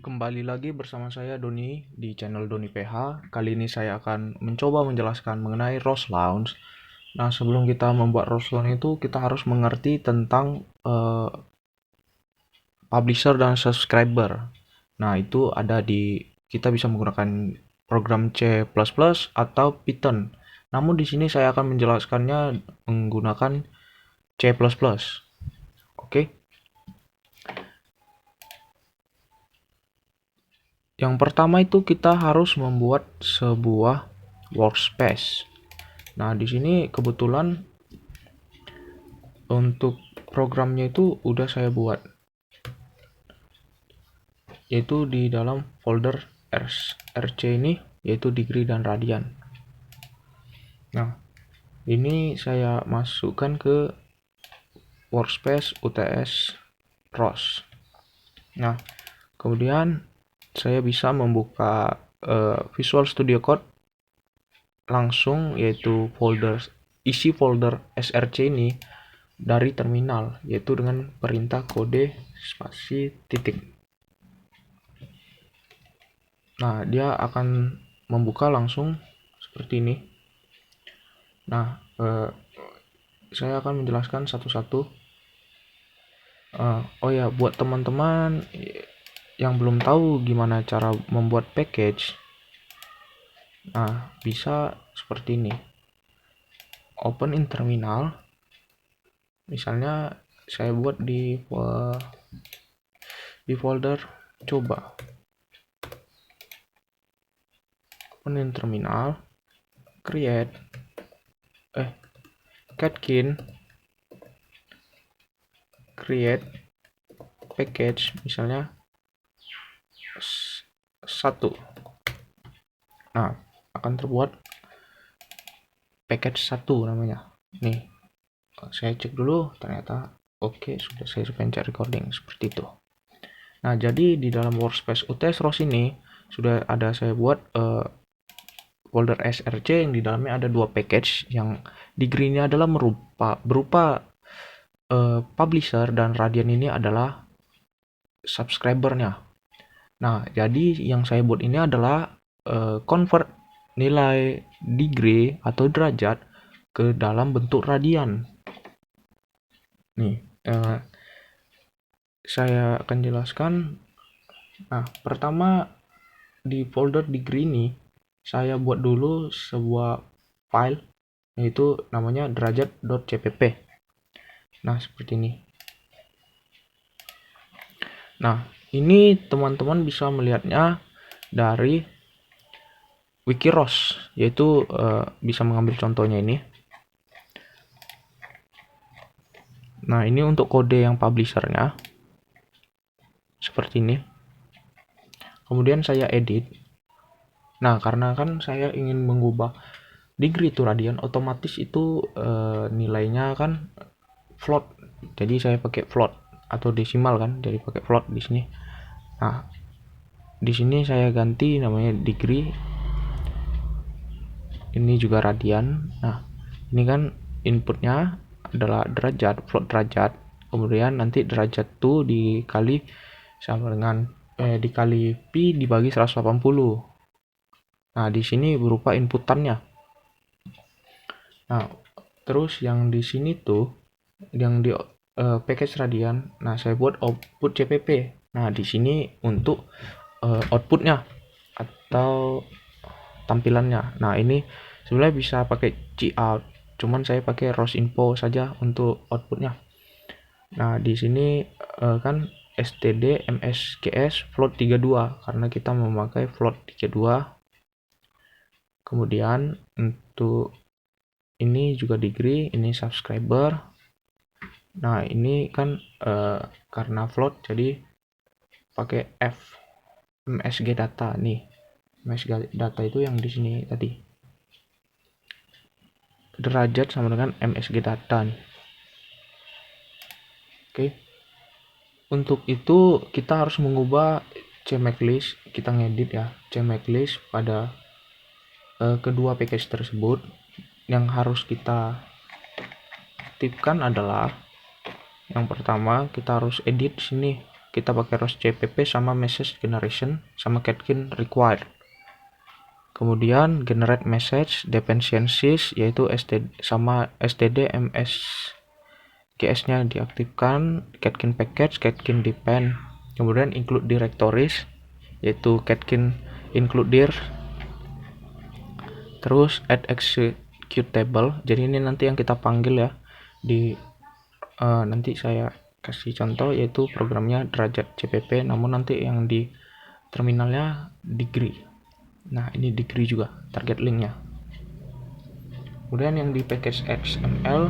Kembali lagi bersama saya Doni di channel Doni PH. Kali ini saya akan mencoba menjelaskan mengenai ROS Launch. Nah, sebelum kita membuat ROS Launch itu kita harus mengerti tentang publisher dan subscriber. Nah, itu ada di kita bisa menggunakan program C++ atau Python. Namun di sini saya akan menjelaskannya menggunakan C++. Oke. Yang pertama itu kita harus membuat sebuah workspace. Nah, di sini kebetulan untuk programnya itu udah saya buat, yaitu di dalam folder RC ini, yaitu degree dan radian. Nah, ini saya masukkan ke workspace UTS ROS. Nah, kemudian saya bisa membuka Visual Studio Code langsung, yaitu isi folder src ini dari terminal, yaitu dengan perintah kode spasi titik. Nah, dia akan membuka langsung seperti ini. Nah, saya akan menjelaskan satu-satu. Oh ya, buat teman-teman yang belum tahu gimana cara membuat package, nah bisa seperti ini. Open in terminal. Misalnya saya buat di folder coba. Open in terminal, create catkin create package, misalnya 1. Nah, akan terbuat package 1 namanya. Nih, saya cek dulu, ternyata oke, sudah saya pencet recording seperti itu. Nah, jadi di dalam workspace UTS ROS ini sudah ada saya buat folder src yang di dalamnya ada 2 package, yang degree-nya adalah berupa publisher dan radian ini adalah subscribernya. Nah, jadi yang saya buat ini adalah convert nilai degree atau derajat ke dalam bentuk radian. Nih, saya akan jelaskan. Nah, pertama di folder degree ini saya buat dulu sebuah file, yaitu namanya derajat.cpp. Nah, seperti ini. Nah, ini teman-teman bisa melihatnya dari Wikiros, yaitu bisa mengambil contohnya ini. Nah, ini untuk kode yang publishernya seperti ini. Kemudian saya edit. Nah, karena kan saya ingin mengubah degree itu radian, otomatis itu nilainya kan float. Jadi saya pakai float atau desimal kan, jadi pakai float di sini. Nah, di sini saya ganti namanya degree. Ini juga radian. Nah, ini kan inputnya adalah derajat, float derajat. Kemudian nanti derajat itu dikali sama dengan dikali pi dibagi 180. Nah, di sini berupa inputannya. Nah, terus yang di sini tuh yang di package radian. Nah, saya buat output cpp. Nah, di sini untuk outputnya atau tampilannya. Nah, ini sebenarnya bisa pakai cout, cuman saya pakai ROS info saja untuk outputnya. Nah, di sini kan std msgs float 32 karena kita memakai float 32. Kemudian untuk ini juga degree, ini subscriber. Nah, ini kan karena float jadi pakai f msg data nih. MSG data itu yang di sini tadi. Derajat sama dengan MSG data nih. Oke. Untuk itu kita harus mengubah CMake list, kita ngedit ya CMake list pada kedua package tersebut. Yang harus kita aktifkan adalah yang pertama kita harus edit sini kita pakai ROS CPP sama message generation sama Catkin required. Kemudian generate message dependencies yaitu sama std msgs-nya diaktifkan, Catkin package, Catkin depend. Kemudian include directories yaitu Catkin include dir. Terus add executable. Jadi ini nanti yang kita panggil ya di nanti saya kasih contoh yaitu programnya derajat CPP, namun nanti yang di terminalnya degree. Nah ini degree juga target linknya. Kemudian yang di package XML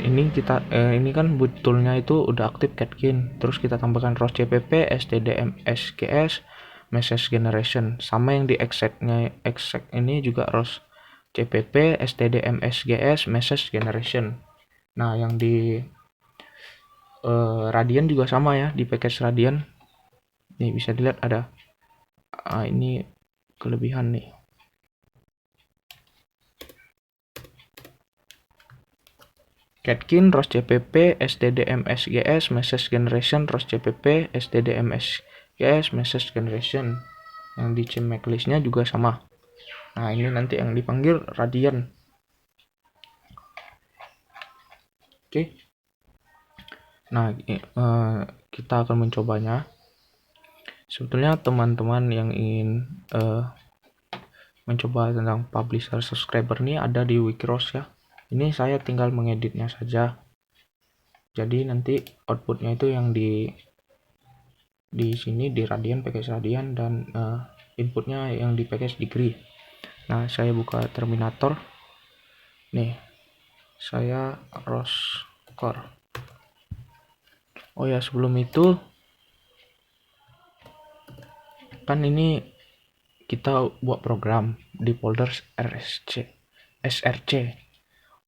ini kita ini kan boot toolnya itu udah aktif Catkin, terus kita tambahkan ROS CPP, stdmsgs, message generation, sama yang di execnya ini juga ROS CPP, stdmsgs, message generation. Nah yang di Radian juga sama ya, di package Radian nih bisa dilihat ada ini kelebihan nih. Catkin, ROS CPP, stdmsgs, message generation, ROS CPP, stdmsgs, message generation. Yang di CMake listnya juga sama. Nah ini nanti yang dipanggil Radian. Oke. Nah kita akan mencobanya. Sebetulnya teman-teman yang ingin mencoba tentang publisher subscriber ini ada di Wikiros ya. Ini saya tinggal mengeditnya saja. Jadi nanti outputnya itu yang di sini di Radian, package Radian, dan inputnya yang di package degree. Nah saya buka Terminator. Nih saya ROS core. Oh ya sebelum itu kan ini kita buat program di folder src.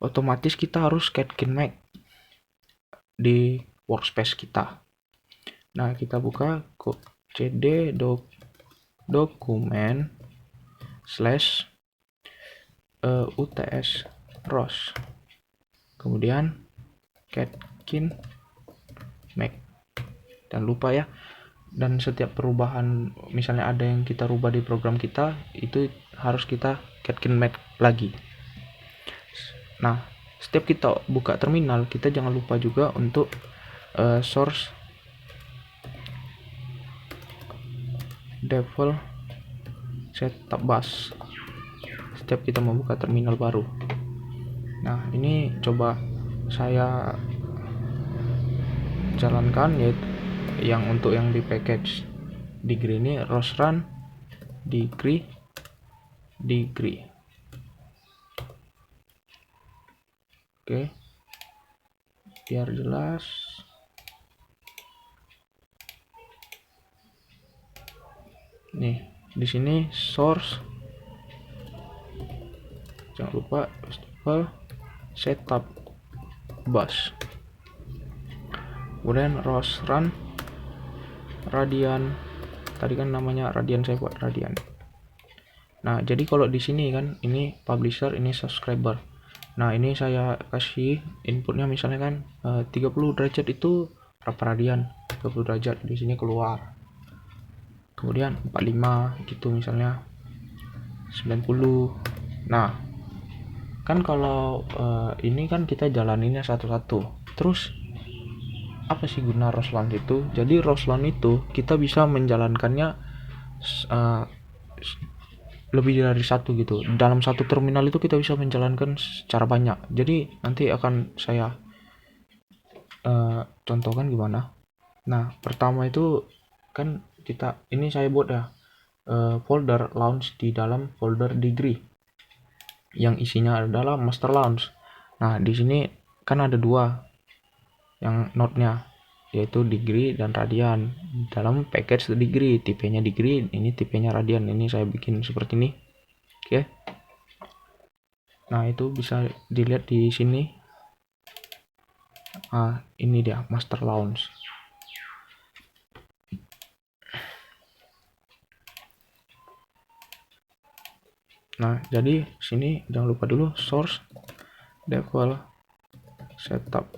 Otomatis kita harus Catkin Make di workspace kita. Nah kita buka cd dokumen / uts ROS, kemudian Catkin Make. Dan lupa ya, dan setiap perubahan misalnya ada yang kita rubah di program kita itu harus kita Catkin Make lagi. Nah setiap kita buka terminal kita jangan lupa juga untuk source default setup bus setiap kita membuka terminal baru. Nah ini coba saya jalankan yaitu yang untuk yang di package degree ini ROS run degree. Oke, biar jelas. Nih di sini source, jangan lupa setup bus, kemudian ROS run Radian. Tadi kan namanya Radian, saya buat Radian. Nah jadi kalau di sini kan ini publisher, ini subscriber. Nah ini saya kasih inputnya misalnya kan 30 derajat itu berapa radian, 30 derajat di sini keluar. Kemudian 45 gitu misalnya 90. Nah kan kalau ini kan kita jalaninnya satu-satu. Terus apa sih guna ROS LAN itu? Jadi ROS LAN itu kita bisa menjalankannya lebih dari satu gitu. Dalam satu terminal itu kita bisa menjalankan secara banyak. Jadi nanti akan saya contohkan gimana. Nah pertama itu kan kita ini saya buat ya folder launch di dalam folder degree yang isinya adalah master launch. Nah di sini kan ada dua yang node-nya yaitu degree dan Radian. Dalam package degree, tipenya degree, ini tipenya Radian. Ini saya bikin seperti ini. Oke. Nah, itu bisa dilihat di sini. Ini dia master launch. Nah, jadi sini jangan lupa dulu source default setup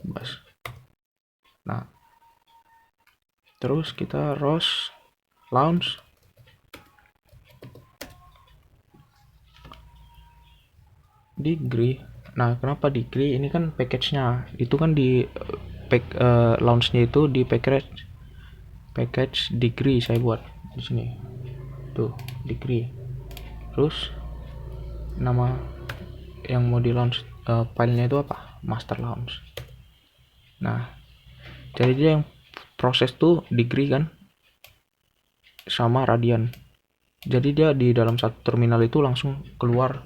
bus. Nah, Terus kita ROS launch. Degree. Nah, kenapa degree? Ini kan package-nya. Itu kan di launch-nya itu di package degree saya buat di sini. Tuh, degree. Terus nama yang mau di launch filenya itu apa? Master launch. Nah, jadi dia yang proses tuh degree kan sama radian. Jadi dia di dalam satu terminal itu langsung keluar,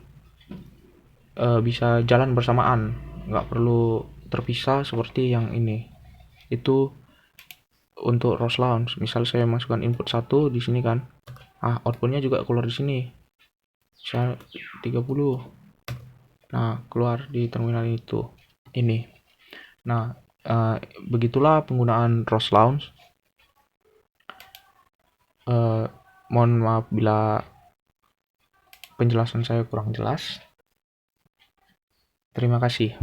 bisa jalan bersamaan, nggak perlu terpisah seperti yang ini. Itu untuk ROS launch. Misal saya masukkan input 1 di sini kan, outputnya juga keluar di sini. Misal 30. Nah, keluar di terminal itu. Ini. Nah, begitulah penggunaan ROS launch. Mohon maaf bila penjelasan saya kurang jelas. Terima kasih.